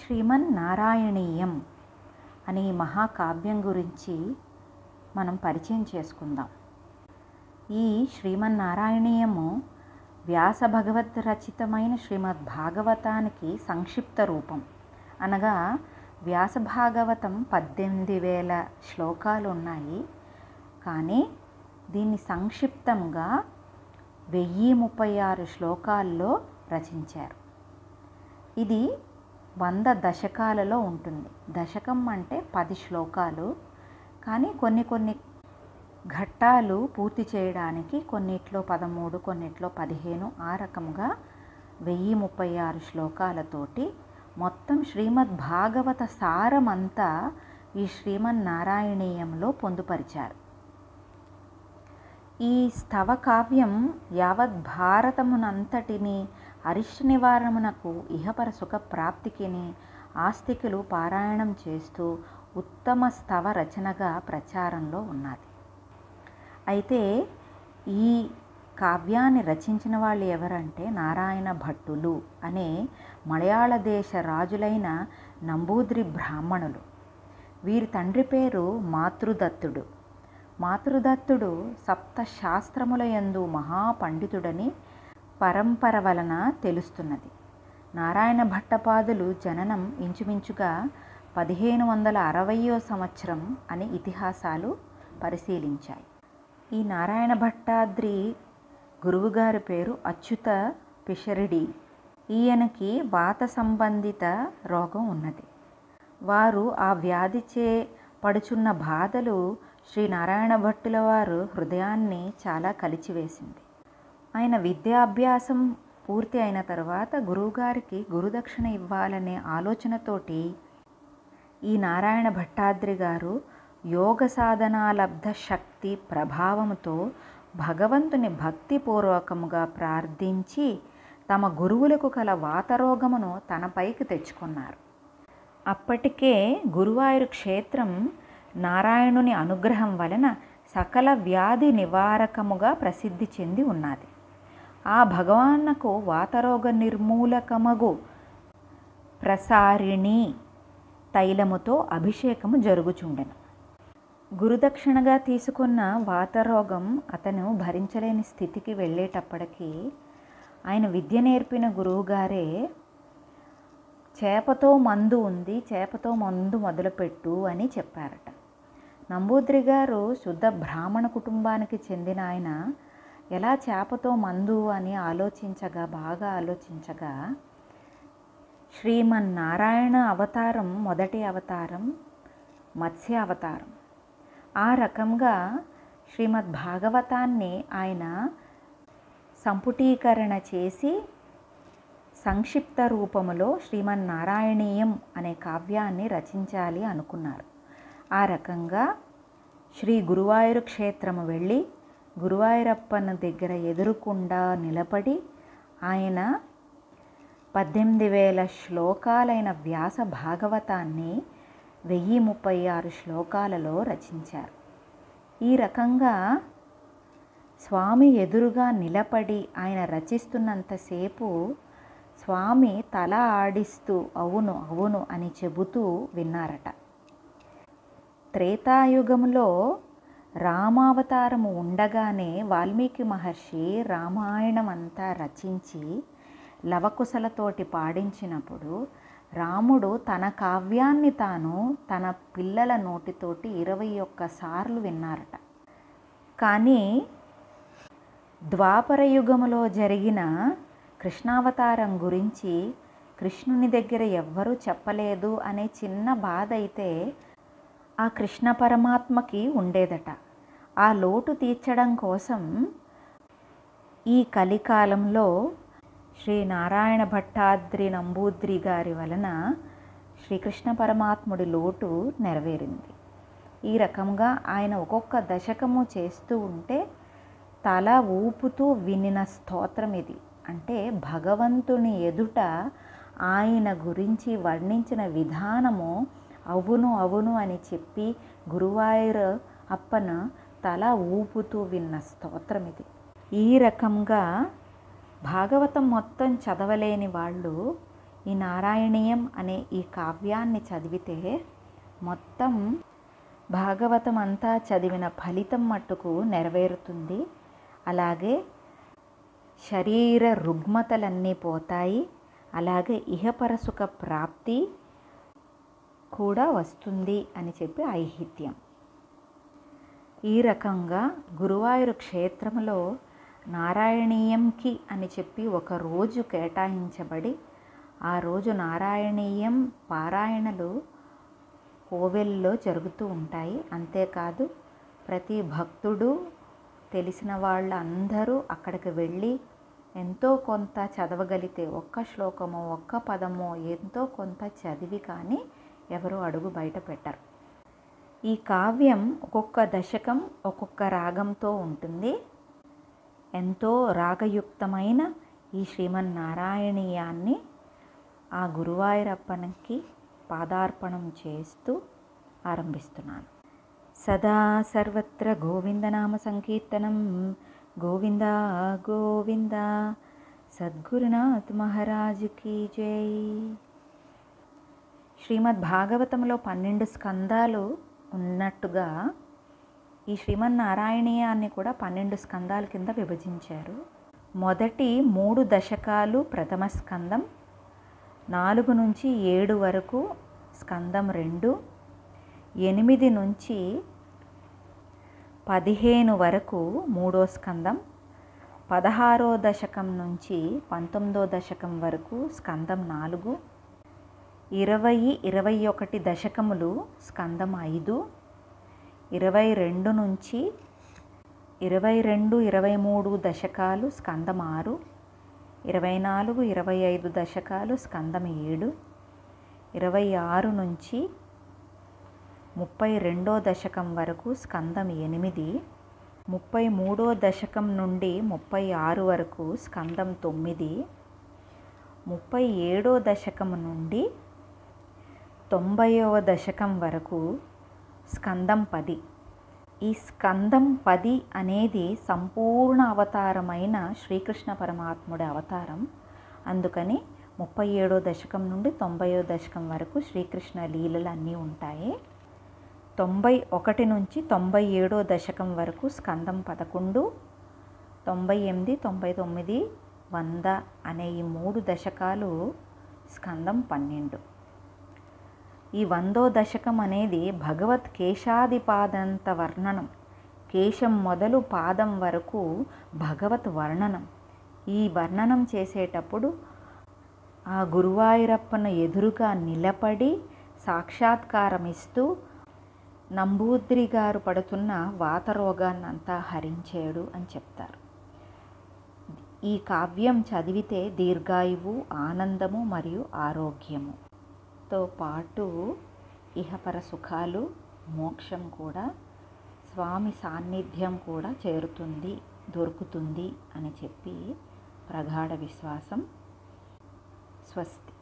శ్రీమన్నారాయణీయం అనే మహాకావ్యం గురించి మనం పరిచయం చేసుకుందాం. ఈ శ్రీమన్నారాయణీయము వ్యాస భగవద్ రచితమైన శ్రీమద్ భాగవతానికి సంక్షిప్త రూపం. అనగా వ్యాస భాగవతం 18,000 శ్లోకాలు ఉన్నాయి, కానీ దీన్ని సంక్షిప్తంగా 1036 శ్లోకాల్లో రచించారు. ఇది 100 దశకాలలో ఉంటుంది. దశకం అంటే 10 శ్లోకాలు, కానీ కొన్ని ఘట్టాలు పూర్తి చేయడానికి కొన్నిట్లో 13, కొన్నిట్లో 15, ఆ రకంగా 1036 శ్లోకాలతోటి మొత్తం శ్రీమద్ భాగవత సారమంతా ఈ శ్రీమన్నారాయణీయంలో పొందుపరిచారు. ఈ స్తవ కావ్యం యావత్ భారతమునంతటిని అరిష్ట నివారణమునకు ఇహపర సుఖ ప్రాప్తికిని ఆస్తికులు పారాయణం చేస్తూ ఉత్తమ స్తవ రచనగా ప్రచారంలో ఉన్నది. అయితే ఈ కావ్యాన్ని రచించిన వాళ్ళు ఎవరంటే నారాయణ భట్టులు అనే మలయాళ దేశ రాజులైన నంబూద్రి బ్రాహ్మణులు. వీరి తండ్రి పేరు మాతృదత్తుడు. మాతృదత్తుడు సప్తశాస్త్రములయందు మహాపండితుడని పరంపర వలన తెలుస్తున్నది. నారాయణ భట్టపాదులు జననం ఇంచుమించుగా 1560వ సంవత్సరం అని ఇతిహాసాలు పరిశీలించాయి. ఈ నారాయణ భట్టాద్రి గురువుగారి పేరు అచ్యుత పిషరిడి. ఈయనకి వాత సంబంధిత రోగం ఉన్నది. వారు ఆ వ్యాధిచే పడుచున్న బాధలు శ్రీ నారాయణ భట్టుల వారు హృదయాన్ని చాలా కలిచివేసింది. ఆయన విద్యాభ్యాసం పూర్తి అయిన తర్వాత గురువుగారికి గురుదక్షిణ ఇవ్వాలనే ఆలోచనతోటి ఈ నారాయణ భట్టాద్రి గారు యోగ సాధనాలబ్ధ శక్తి ప్రభావంతో భగవంతుని భక్తిపూర్వకముగా ప్రార్థించి తమ గురువులకు కల వాతరోగమును తనపైకి తెచ్చుకున్నారు. అప్పటికే గురువాయూరు క్షేత్రం నారాయణుని అనుగ్రహం వలన సకల వ్యాధి నివారకముగా ప్రసిద్ధి చెంది ఉన్నది. ఆ భగవాన్నకు వాతరోగ నిర్మూలకమగు ప్రసారిణి తైలముతో అభిషేకము జరుగుచుండెను. గురుదక్షిణగా తీసుకున్న వాతరోగం అతను భరించలేని స్థితికి వెళ్ళేటప్పటికీ ఆయన విద్య నేర్పిన గురువుగారే చేపతో మందు ఉంది, చేపతో మందు మొదలుపెట్టు అని చెప్పారట. నంబూద్రి గారు శుద్ధ బ్రాహ్మణ కుటుంబానికి చెందిన ఆయన ఎలా చేపతో మందు అని బాగా ఆలోచించగా శ్రీమన్నారాయణ అవతారం మొదటి అవతారం మత్స్య అవతారం. ఆ రకంగా శ్రీమద్ భాగవతాన్ని ఆయన సంపుటీకరణ చేసి సంక్షిప్త రూపములో శ్రీమన్నారాయణీయం అనే కావ్యాన్ని రచించాలి అనుకున్నారు. ఆ రకంగా శ్రీ గురువాయూరు క్షేత్రము వెళ్ళి గురువాయూరప్పన దగ్గర ఎదురుకుండా నిలబడి ఆయన 18,000 శ్లోకాలైన వ్యాస భాగవతాన్ని 1036 శ్లోకాలలో రచించారు. ఈ రకంగా స్వామి ఎదురుగా నిలబడి ఆయన రచిస్తున్నంతసేపు స్వామి తల ఆడిస్తూ అవును అవును అని చెబుతూ విన్నారట. త్రేతాయుగంలో రామావతారము ఉండగానే వాల్మీకి మహర్షి రామాయణం అంతా రచించి లవకుశలతోటి పాడించినప్పుడు రాముడు తన కావ్యాన్ని తాను తన పిల్లల నోటితోటి 21 సార్లు విన్నారట. కానీ ద్వాపర యుగములో జరిగిన కృష్ణావతారం గురించి కృష్ణుని దగ్గర ఎవ్వరూ చెప్పలేదు అనే చిన్న బాధ అయితే ఆ కృష్ణ పరమాత్మకి ఉండేదట. ఆ లోటు తీర్చడం కోసం ఈ కలికాలంలో శ్రీ నారాయణ భట్టాద్రి నంబూద్రి గారి వలన శ్రీకృష్ణ పరమాత్ముడి లోటు నెరవేరింది. ఈ రకంగా ఆయన ఒక్కొక్క దశకము చేస్తూ ఉంటే తల ఊపుతూ వినిన స్తోత్రం ఇది. అంటే భగవంతుని ఎదుట ఆయన గురించి వర్ణించిన విధానము అవును అవును అని చెప్పి గురువాయూరు అప్పన తల ఊపుతూ విన్న స్తోత్రం ఇది. ఈ రకంగా భాగవతం మొత్తం చదవలేని వాళ్ళు ఈ నారాయణీయం అనే ఈ కావ్యాన్ని చదివితే మొత్తం భాగవతం అంతా చదివిన ఫలితం మట్టుకు నెరవేరుతుంది. అలాగే శరీర రుగ్మతలన్నీ పోతాయి. అలాగే ఇహపరసుఖ ప్రాప్తి కూడా వస్తుంది అని చెప్పి ఐహిత్యం. ఈ రకంగా గురువాయూరు క్షేత్రంలో నారాయణీయంకి అని చెప్పి ఒక రోజు కేటాయించబడి ఆ రోజు నారాయణీయం పారాయణలు కోవెల్లో జరుగుతూ ఉంటాయి. అంతేకాదు ప్రతి భక్తుడు తెలిసిన వాళ్ళందరూ అక్కడికి వెళ్ళి ఎంతో కొంత చదవగలిగితే ఒక్క శ్లోకమో ఒక్క పదమో ఎంతో కొంత చదివి కానీ ఎవరు అడుగు బయట పెట్టరు. ఈ కావ్యం ఒక్కొక్క దశకం ఒక్కొక్క రాగంతో ఉంటుంది. ఎంతో రాగయుక్తమైన ఈ శ్రీమన్నారాయణీయాన్ని ఆ గురువాయూరప్పనికి పాదార్పణం చేస్తూ ఆరంభిస్తున్నాను. సదా సర్వత్ర గోవిందనామ సంకీర్తనం. గోవింద గోవింద. సద్గురునాథ్ మహారాజుకి జై. శ్రీమద్ భాగవతంలో 12 స్కందాలు ఉన్నట్టుగా ఈ శ్రీమన్నారాయణీయాన్ని కూడా 12 స్కందాల కింద విభజించారు. మొదటి 3 దశకాలు ప్రథమ స్కందం, 4 నుంచి 7 వరకు స్కందం 2, 8 నుంచి 15 వరకు 3వ స్కందం, 16వ దశకం నుంచి 19వ దశకం వరకు స్కందం 4, 20, 21 దశకములు స్కందం 5, 22 నుంచి 22, 23 దశకాలు స్కందం 6, 24, 25 దశకాలు స్కందం 7, 26 నుంచి 32వ దశకం వరకు స్కందం 8, 33వ దశకం నుండి 36 వరకు స్కందం 9, 37వ దశకం నుండి 90వ దశకం వరకు స్కందం 10. ఈ స్కందం 10 అనేది సంపూర్ణ అవతారమైన శ్రీకృష్ణ పరమాత్ముడి అవతారం. అందుకని 37వ దశకం నుండి 90వ దశకం వరకు శ్రీకృష్ణ లీలలు అన్నీ ఉంటాయి. 91 నుంచి 97వ దశకం వరకు స్కందం 11, 98, 99, 100 అనే ఈ 3 దశకాలు స్కందం 12. ఈ 100వ దశకం అనేది భగవత్ కేశాదిపాదంత వర్ణనం. కేశం మొదలు పాదం వరకు భగవత్ వర్ణనం. ఈ వర్ణనం చేసేటప్పుడు ఆ గురువాయూరప్పను ఎదురుగా నిలబడి సాక్షాత్కారం ఇస్తూ నంబూద్రి గారు పడుతున్న వాతరోగాన్నంతా హరించాడు అని చెప్తారు. ఈ కావ్యం చదివితే దీర్ఘాయువు, ఆనందము మరియు ఆరోగ్యముతో పాటు ఇహపర సుఖాలు, మోక్షం కూడా, స్వామి సాన్నిధ్యం కూడా దొరుకుతుంది అని చెప్పి ప్రగాఢ విశ్వాసం. స్వస్తి.